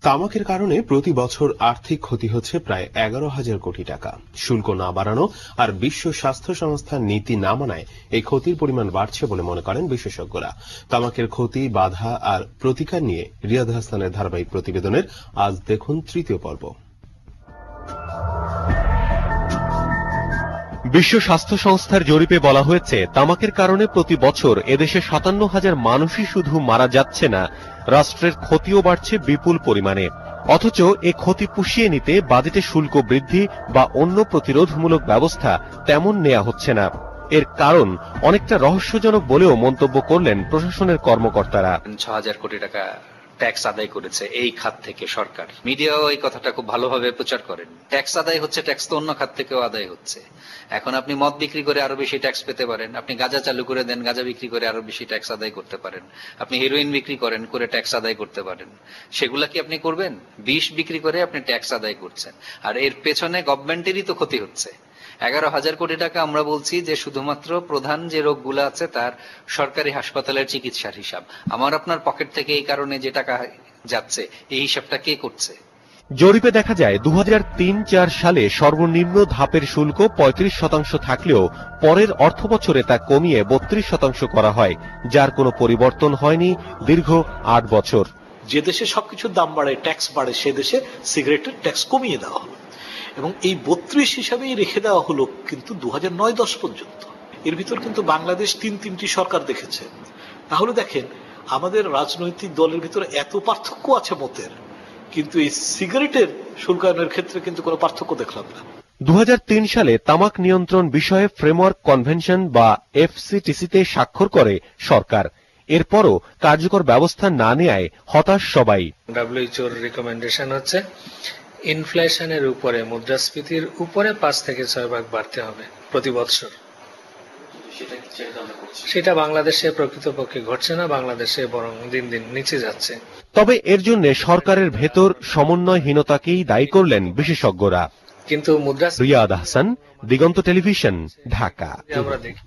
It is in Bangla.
তামাকের কারণে প্রতি বছর আর্থিক ক্ষতি হচ্ছে প্রায় 11,000 কোটি টাকা। শুল্ক না বাড়ানো আর বিশ্ব স্বাস্থ্য সংস্থার নীতি না মানায় এই ক্ষতির পরিমাণ বাড়ছে বলে মনে করেন বিশেষজ্ঞরা। তামাকের ক্ষতি, বাধা আর প্রতিকার নিয়ে রিয়াদ হাসানের ধারাবাহিক প্রতিবেদনের আজ দেখুন তৃতীয় পর্ব। বিশ্ব স্বাস্থ্য সংস্থার জরিপে বলা হয়েছে, তামাকের কারণে প্রতি বছর এদেশে 57,000 মানুষই শুধু মারা যাচ্ছে না, রাষ্ট্রের ক্ষতিও বাড়ছে বিপুল পরিমাণে। অথচ এ ক্ষতি পুষিয়ে নিতে বাজেটে শুল্ক বৃদ্ধি বা অন্য প্রতিরোধমূলক ব্যবস্থা তেমন নেওয়া হচ্ছে না। এর কারণ অনেকটা রহস্যজনক বলেও মন্তব্য করলেন প্রশাসনের কর্মকর্তারা। 6,000 কোটি টাকা ট্যাক্স আদায় করেছে এই খাত থেকে সরকার। মিডিয়াও এই কথাটা খুব ভালোভাবে প্রচার করেন। ট্যাক্স আদায় হচ্ছে, ট্যাক্স তো অন্য খাত থেকেও আদায় হচ্ছে। এখন আপনি মদ বিক্রি করে আরো বেশি ট্যাক্স পেতে পারেন, আপনি গাঁজা চালু করে দেন, গাঁজা বিক্রি করে আরো বেশি ট্যাক্স আদায় করতে পারেন, আপনি হেরোইন বিক্রি করেন, করে ট্যাক্স আদায় করতে পারেন। সেগুলা কি আপনি করবেন? বিষ বিক্রি করে আপনি ট্যাক্স আদায় করছেন, আর এর পেছনে গভর্নমেন্টেরই তো ক্ষতি হচ্ছে। 11,000 কোটি টাকা আমরা বলছি যে শুধুমাত্র প্রধান যে রোগগুলো আছে তার সরকারি হাসপাতালের চিকিৎসার হিসাব। আমার আপনার পকেট থেকে এই কারণে যে টাকা যাচ্ছে, এই হিসাবটা কে করছে? জরিপে দেখা যায় 2003-04 সালে সর্বনিম্ন ধাপের শুল্ক 35% থাকলেও পরের অর্থবছরে তা কমিয়ে 32% করা হয়, যার কোনো পরিবর্তন হয়নি দীর্ঘ 8 বছর। যে দেশে সবকিছুর দাম বাড়ে, ট্যাক্স বাড়ে, সে দেশে সিগারেটের ট্যাক্স কমিয়ে দেওয়া হলো এবং এই 32 হিসাবেই রেখে দেওয়া হলো কিন্তু 2009-10 পর্যন্ত। এর ভিতর কিন্তু বাংলাদেশ তিনটি সরকার দেখেছে। তাহলে দেখেন, আমাদের রাজনৈতিক দলের ভিতরে এত পার্থক্য আছে মতের, কিন্তু এই সিগারেটের শুল্কায়নের ক্ষেত্রে কিন্তু কোনো পার্থক্য দেখলাম না। 2003 সালে তামাক নিয়ন্ত্রণ বিষয়ে ফ্রেমওয়ার্ক কনভেনশন বা এফসিটিসিতে স্বাক্ষর করে সরকার। এরপরও কার্যকর ব্যবস্থা না নেয়ায় হতাশ সবাই। ডব্লিউএইচওর রিকমেন্ডেশন হচ্ছে ইনফ্লেশনের উপরে, মুদ্রাস্ফীতির উপরে 5 থেকে 6 ভাগ বাড়তে হবে প্রতি বছর। সেটা বাংলাদেশে প্রকৃতপক্ষে ঘটছে না, বাংলাদেশে বরং দিন দিন নিচে যাচ্ছে। তবে এর জন্য সরকারের ভেতর সমন্বয়হীনতাকেই দায়ী করলেন বিশেষজ্ঞরা। কিন্তু রিয়াদ হাসান, দিগন্ত টেলিভিশন, ঢাকা। আমরা দেখি